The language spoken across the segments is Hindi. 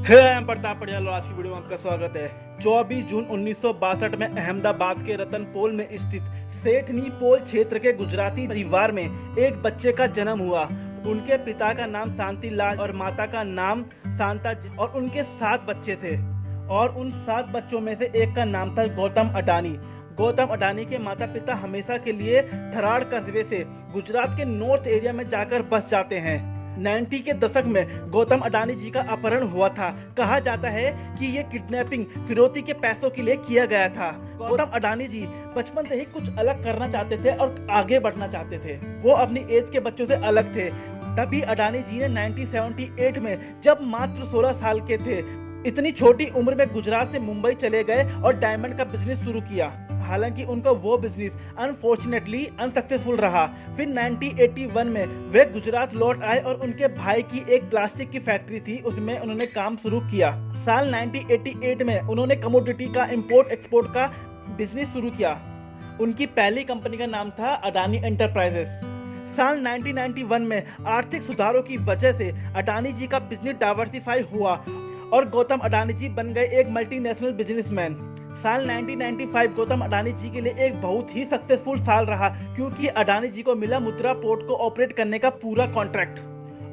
मैं प्रताप पटियाला और आज की वीडियो में आपका स्वागत है। 24 जून 1962 में अहमदाबाद के रतनपोल में स्थित सेठनी पोल क्षेत्र के गुजराती परिवार में एक बच्चे का जन्म हुआ। उनके पिता का नाम शांतिलाल और माता का नाम शांता और उनके 7 बच्चे थे और उन 7 बच्चों में से एक का नाम था गौतम अडानी। गौतम अडानी के माता पिता हमेशा के लिए थराड़ कस्बे से गुजरात के नॉर्थ एरिया में जाकर बस जाते हैं। 90 के दशक में गौतम अडानी जी का अपहरण हुआ था। कहा जाता है कि ये किडनैपिंग फिरौती के पैसों के लिए किया गया था। गौतम अडानी जी बचपन से ही कुछ अलग करना चाहते थे और आगे बढ़ना चाहते थे। वो अपनी एज के बच्चों से अलग थे। तभी अडानी जी ने 1978 में जब मात्र 16 साल के थे, इतनी छोटी उम्र में गुजरात से मुंबई चले गए और डायमंड का बिजनेस शुरू किया। हालांकि उनका वो बिजनेस अनफॉर्चुनेटली अनसक्सेसफुल रहा। फिर 1981 में वे गुजरात लौट आए और उनके भाई की एक प्लास्टिक की फैक्ट्री थी, उसमें उन्होंने काम शुरू किया। साल 1988 में उन्होंने कमोडिटी का इंपोर्ट एक्सपोर्ट का बिजनेस शुरू किया। उनकी पहली कंपनी का नाम था अडानी एंटरप्राइजेस। साल 1991 में आर्थिक सुधारों की वजह से अडानी जी का बिजनेस डाइवर्सिफाई हुआ और गौतम अडानी जी बन गए एक मल्टीनेशनल बिजनेसमैन। साल 1995 गौतम अडानी जी के लिए एक बहुत ही सक्सेसफुल साल रहा, क्योंकि अडानी जी को मिला मुद्रा पोर्ट को ऑपरेट करने का पूरा कॉन्ट्रैक्ट।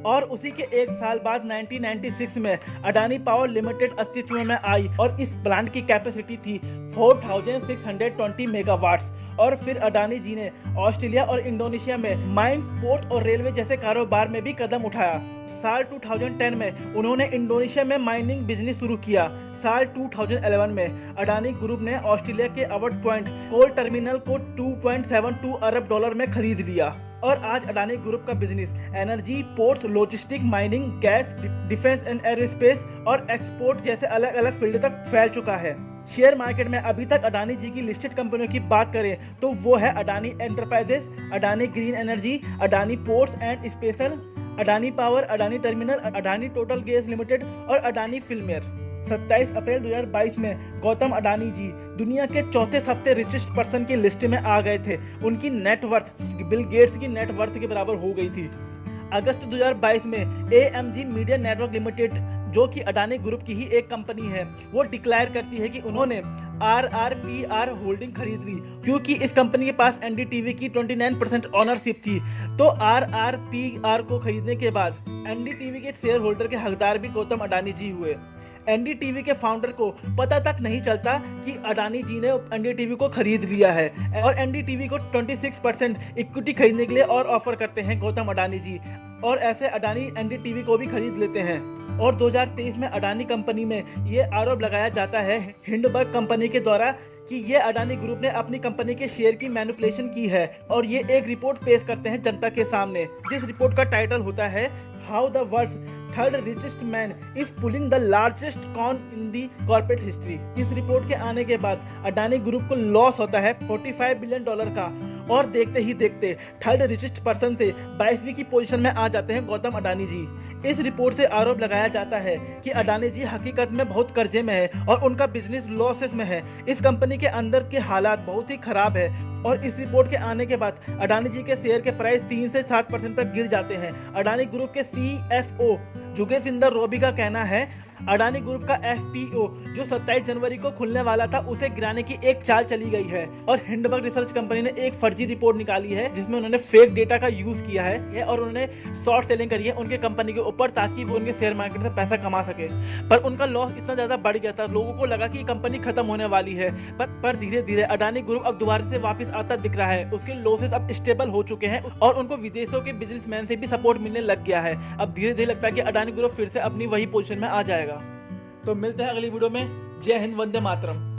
और उसी के एक साल बाद 1996 में अडानी पावर लिमिटेड अस्तित्व में आई और इस प्लांट की कैपेसिटी थी 4620 मेगावाट्स। और फिर अडानी जी ने ऑस्ट्रेलिया और इंडोनेशिया में माइंस, पोर्ट और रेलवे जैसे कारोबार में भी कदम उठाया। साल 2010 में उन्होंने इंडोनेशिया में माइनिंग बिजनेस शुरू किया। साल 2011 में अडानी ग्रुप ने ऑस्ट्रेलिया के अवर्ट पॉइंट कोल टर्मिनल को 2.72 अरब डॉलर में खरीद लिया। और आज अडानी ग्रुप का business energy, ports, logistic, mining, gas, defence and aerospace और एक्सपोर्ट जैसे अलग अलग फील्ड तक फैल चुका है। शेयर मार्केट में अभी तक अडानी जी की लिस्टेड कंपनियों की बात करें तो वो है Adani enterprises, Adani green energy, Adani ports and special, Adani power, Adani terminal, Adani total gas limited और अडानी फिल्मेर। 27 अप्रैल 2022 में गौतम अडानी जी दुनिया के चौथे सबसे रिचेस्ट पर्सन की लिस्ट में आ गए थे। उनकी नेटवर्थ बिल गेट्स की नेटवर्थ के बराबर हो गई थी। अगस्त 2022 में AMG मीडिया नेटवर्क लिमिटेड, जो कि अडानी ग्रुप की ही एक कंपनी है, वो डिक्लेयर करती है कि उन्होंने RRPR होल्डिंग खरीद ली, क्योंकि इस कंपनी के पास NDTV की 29% ऑनरशिप थी। तो RRPR को खरीदने के बाद NDTV के शेयर होल्डर के हकदार भी गौतम अडानी जी हुए। NDTV के फाउंडर को पता तक नहीं चलता कि अडानी जी ने NDTV को खरीद लिया है और NDTV को 26% इक्विटी खरीदने के लिए और ऑफर करते हैं गौतम अडानी जी, और ऐसे अडानी NDTV को भी खरीद लेते हैं। और 2023 में अडानी कंपनी में ये आरोप लगाया जाता है हिंडनबर्ग कंपनी के द्वारा कि ये अडानी ग्रुप ने अपनी कंपनी के शेयर की मैनिपुलेशन की है। और ये एक रिपोर्ट पेश करते हैं जनता के सामने, जिस रिपोर्ट का टाइटल होता है how the world's third richest man is pulling the largest con in the corporate history. इस रिपोर्ट के आने के बाद अडानी ग्रुप को लॉस होता है $45 बिलियन का, और देखते ही देखते थर्ड रिचेस्ट पर्सन से 22वीं की पोजीशन में आ जाते हैं गौतम अडानी जी। इस रिपोर्ट से आरोप लगाया जाता है कि अडानी जी हकीकत में बहुत कर्जे में है और उनका बिजनेस लॉसेस में है। इस कंपनी के अंदर के हालात बहुत ही खराब है। और इस रिपोर्ट के आने के बाद अडानी जी के शेयर के प्राइस 3 से 7% तक गिर जाते हैं। अडानी ग्रुप के CFO जुगेसिंदर रोबी का कहना है अडानी ग्रुप का FPO जो 27 जनवरी को खुलने वाला था, उसे गिराने की एक चाल चली गई है। और हिंडनबर्ग रिसर्च कंपनी ने एक फर्जी रिपोर्ट निकाली है जिसमें उन्होंने फेक डेटा का यूज किया है और उन्होंने शॉर्ट सेलिंग करी है उनके कंपनी के ऊपर, ताकि वो उनके शेयर मार्केट से पैसा कमा सके। पर उनका लॉस इतना ज्यादा बढ़ गया था, लोगों को लगा कि कंपनी खत्म होने वाली है। पर धीरे धीरे अडानी ग्रुप अब दोबारा से वापस आता दिख रहा है। उसके लॉसेस अब स्टेबल हो चुके हैं और उनको विदेशों के बिजनेसमैन से भी सपोर्ट मिलने लग गया है। अब धीरे धीरे लगता है कि अडानी ग्रुप फिर से अपनी वही पोजीशन में आ जाएगा। तो मिलते हैं अगली वीडियो में। जय हिंद, वंदे मातरम।